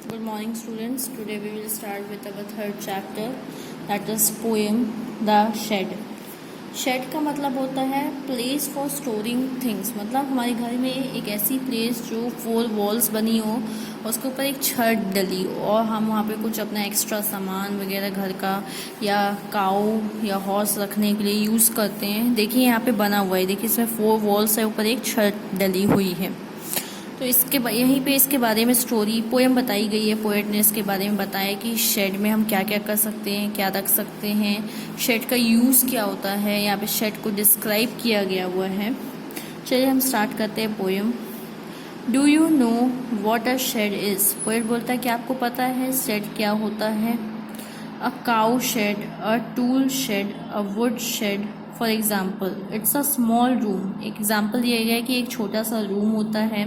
Good morning, students. Today we will start with our third chapter, that is poem The Shed. Shed का मतलब होता है place for storing things. मतलब हमारे घर में एक ऐसी प्लेस जो 4 वॉल्स बनी हो, उसके ऊपर एक छत डली हो और हम वहाँ पे कुछ अपना एक्स्ट्रा सामान वगैरह घर का या काऊ या हॉर्स रखने के लिए यूज़ करते हैं। देखिए यहाँ पे बना हुआ है, देखिए इसमें 4 वॉल्स है, ऊपर एक छत डली हुई है। तो यहीं पे इसके बारे में स्टोरी पोएम बताई गई है। पोएट ने इसके बारे में बताया कि शेड में हम क्या क्या कर सकते हैं, क्या रख सकते हैं, शेड का यूज़ क्या होता है। यहाँ पे शेड को डिस्क्राइब किया गया हुआ है। चलिए हम स्टार्ट करते हैं poem. Do you know what a shed is. Poet बोलता है कि आपको पता है शेड क्या होता है। A cow shed, a tool shed, a wood shed. For example it's a small room. Example दिया गया है कि एक छोटा सा रूम होता है।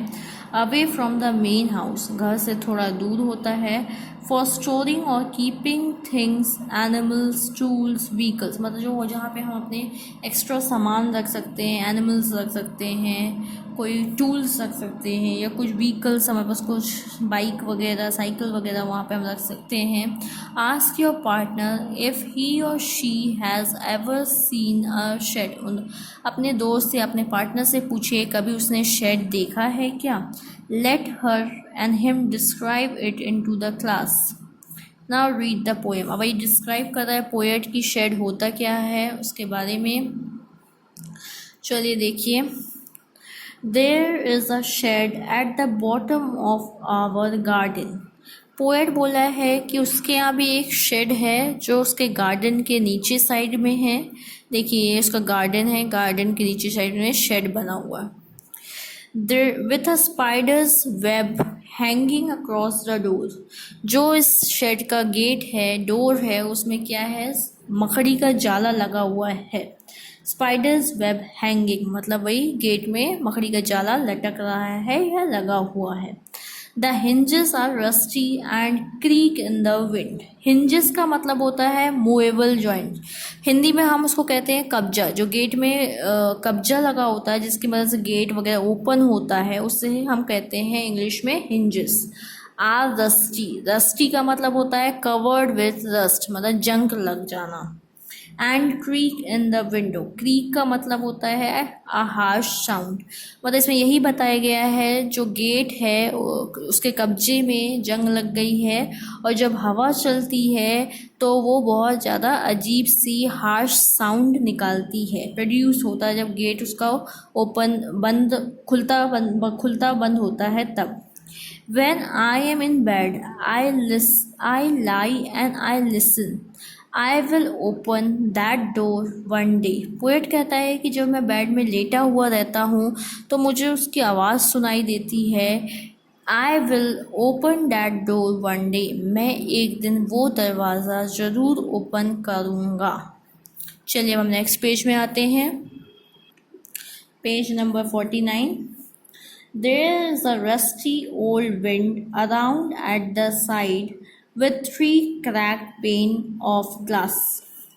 Away from the main house, घर से थोड़ा दूर होता है। फॉर स्टोरिंग और keeping things, animals, tools, vehicles. मतलब जो जहाँ पे हम अपने एक्स्ट्रा सामान रख सकते हैं, एनिमल्स रख सकते हैं, कोई टूल्स रख सकते हैं, या कुछ व्हीकल्स हमारे पास कुछ बाइक वगैरह, साइकिल वगैरह वहाँ पे हम रख सकते हैं। Ask your partner if he और she has ever seen a shade. अपने दोस्त या अपने पार्टनर से पूछिए कभी उसने शेड देखा है क्या। Let her and him describe it in to the class. Now read the poem. अब ये डिस्क्राइब कर रहा है पोएट की शेड होता क्या है उसके बारे में। चलिए देखिए। There is a shed at the bottom of our garden. Poet बोला है कि उसके यहाँ भी एक शेड है जो उसके गार्डन के नीचे साइड में है। देखिए ये उसका गार्डन है, गार्डन के नीचे साइड में शेड बना हुआ है। There with a spider's web hanging across the door. जो इस शेड का गेट है, डोर है, उसमें क्या है, मकड़ी का जाला लगा हुआ है। स्पाइडर्स वेब हैंगिंग मतलब वही गेट में मकड़ी का जाला लटक रहा है या लगा हुआ है। The hinges are rusty and creak in the wind. Hinges का मतलब होता है मूवेबल जॉइंट। हिंदी में हम उसको कहते हैं कब्जा। जो गेट में कब्जा लगा होता है जिसकी मदद से गेट वगैरह ओपन होता है, उससे हम कहते हैं इंग्लिश में हिंजेस। आर रस्टी, रस्टी का मतलब होता है कवर्ड विथ रस्ट, मतलब जंग लग जाना। And creak in the window, creek का मतलब होता है अ हार्श साउंड। मतलब इसमें यही बताया गया है जो गेट है उसके कब्जे में जंग लग गई है और जब हवा चलती है तो वो बहुत ज़्यादा अजीब सी हार्श साउंड निकालती है, प्रोड्यूस होता है जब गेट उसका ओपन बंद खुलता बंद होता है तब। When I am in bed, I lie and I listen. I will open that door one day. Poet कहता है कि जब मैं बेड में लेटा हुआ रहता हूँ तो मुझे उसकी आवाज़ सुनाई देती है। I will open that door one day. मैं एक दिन वो दरवाज़ा ज़रूर ओपन करूँगा। चलिए अब हम नेक्स्ट पेज में आते हैं। Page number 49। There is a rusty old wind around at the side with 3 cracked pane of glass.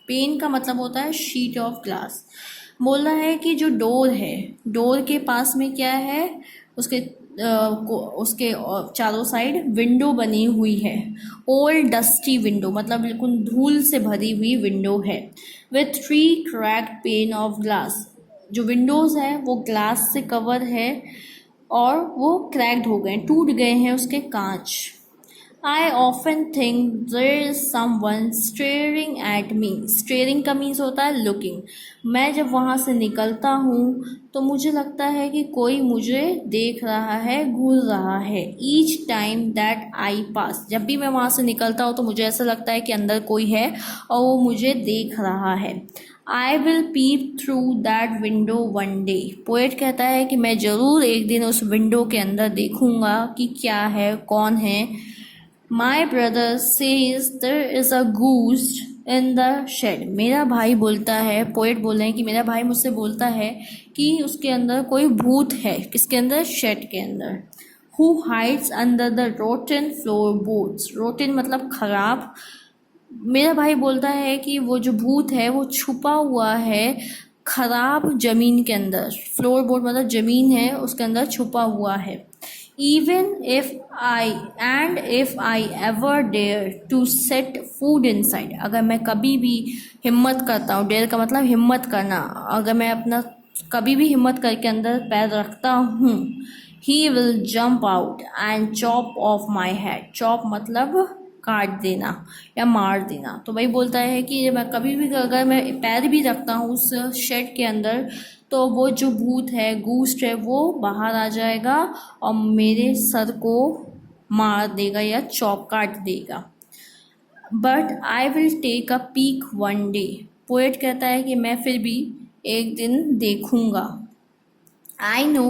Pane का मतलब होता है शीट ऑफ ग्लास। बोल रहा है कि जो डोर है, डोर के पास में क्या है, उसके चारों साइड विंडो बनी हुई है। ओल्ड डस्टी विंडो मतलब बिल्कुल धूल से भरी हुई विंडो है। With 3 cracked pain of glass, जो विंडोज़ है वो ग्लास से कवर है और वो क्रैक्ड हो गए, टूट गए हैं उसके कांच। I often think there is someone staring at me. Staring का मीन्स होता है लुकिंग। मैं जब वहाँ से निकलता हूँ तो मुझे लगता है कि कोई मुझे देख रहा है, घूर रहा है। ईच टाइम दैट आई पास, जब भी मैं वहाँ से निकलता हूँ तो मुझे ऐसा लगता है कि अंदर कोई है और वो मुझे देख रहा है। I will pep through that window one day. Poet कहता है कि मैं ज़रूर एक दिन उस विंडो के अंदर देखूंगा कि क्या है, कौन है। My brother says there is a ghost in the shed. मेरा भाई बोलता है, पोएट बोल रहे हैं कि मेरा भाई मुझसे बोलता है कि उसके अंदर कोई भूत है। किसके अंदर? शेड के अंदर। Who hides under the rotten floorboards. Rotten मतलब खराब। मेरा भाई बोलता है कि वो जो भूत है वो छुपा हुआ है खराब ज़मीन के अंदर। फ्लोर बोर्ड मतलब ज़मीन है, उसके अंदर छुपा हुआ है। even if I ever dare to set food inside, अगर मैं कभी भी हिम्मत करता हूँ, डेयर का मतलब हिम्मत करना, अगर मैं अपना कभी भी हिम्मत करके अंदर पैर रखता हूँ, he will jump out and chop off my head, chop मतलब काट देना या मार देना। तो वही बोलता है कि मैं कभी भी अगर मैं पैर भी रखता हूँ उस शेड के अंदर, तो वो जो भूत है, घूस्ट है, वो बाहर आ जाएगा और मेरे सर को मार देगा या चॉप काट देगा। But I will take a peek one day, poet कहता है कि मैं फिर भी एक दिन देखूंगा। I know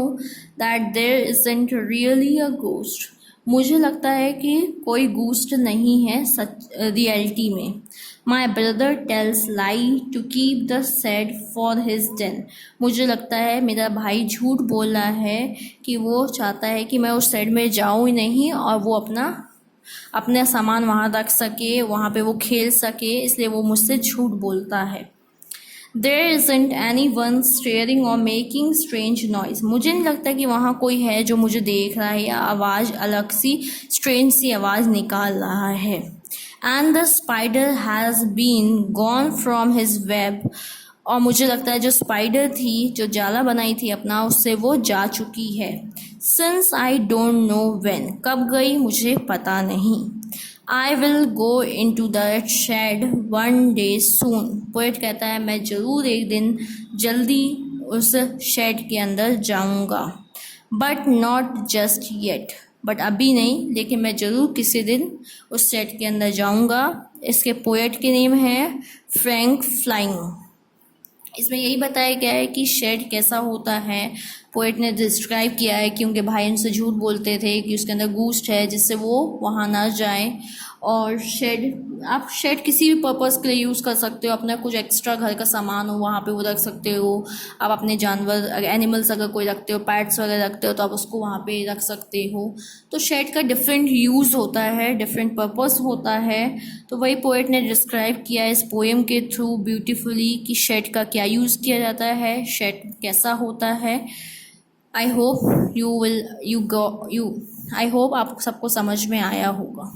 that there isn't really a ghost, मुझे लगता है कि कोई घोस्ट नहीं है सच रियलिटी में। My brother tells lie to keep the said for his den, मुझे लगता है मेरा भाई झूठ बोल रहा है कि वो चाहता है कि मैं उस सेड में जाऊँ ही नहीं और वो अपना सामान वहाँ रख सके, वहाँ पे वो खेल सके, इसलिए वो मुझसे झूठ बोलता है। There isn't anyone staring or making strange noise, मुझे नहीं लगता कि वहाँ कोई है जो मुझे देख रहा है या आवाज़ अलग सी स्ट्रेंज सी आवाज़ निकाल रहा है। And the spider has been gone from his web, और मुझे लगता है जो स्पाइडर थी, जो जाला बनाई थी अपना, उससे वो जा चुकी है। Since I don't know when, कब गई मुझे पता नहीं। I will go into that shed one day soon, poet कहता है मैं ज़रूर एक दिन जल्दी उस शेड के अंदर जाऊंगा। But not just yet, but अभी नहीं, लेकिन मैं ज़रूर किसी दिन उस शेड के अंदर जाऊंगा। इसके पोएट के नेम है फ्रैंक फ्लाइंग। इसमें यही बताया गया है कि शेड कैसा होता है। पोएट ने डिस्क्राइब किया है कि उनके भाई उनसे झूठ बोलते थे कि उसके अंदर घूस्ट है जिससे वो वहाँ ना जाए। और आप शेड किसी भी पर्पज़ के लिए यूज़ कर सकते हो, अपना कुछ एक्स्ट्रा घर का सामान हो वहाँ पे वो रख सकते हो। आप अपने जानवर एनिमल्स अगर कोई रखते हो, पेट्स वगैरह रखते हो, तो आप उसको वहाँ पे रख सकते हो। तो शेड का डिफरेंट यूज़ होता है, डिफरेंट पर्पस होता है। तो वही पोएट ने डिस्क्राइब किया इस पोएम के थ्रू ब्यूटीफुली कि शेड का क्या यूज़ किया जाता है, शेड कैसा होता है। आई होप आई होप आप सबको समझ में आया होगा।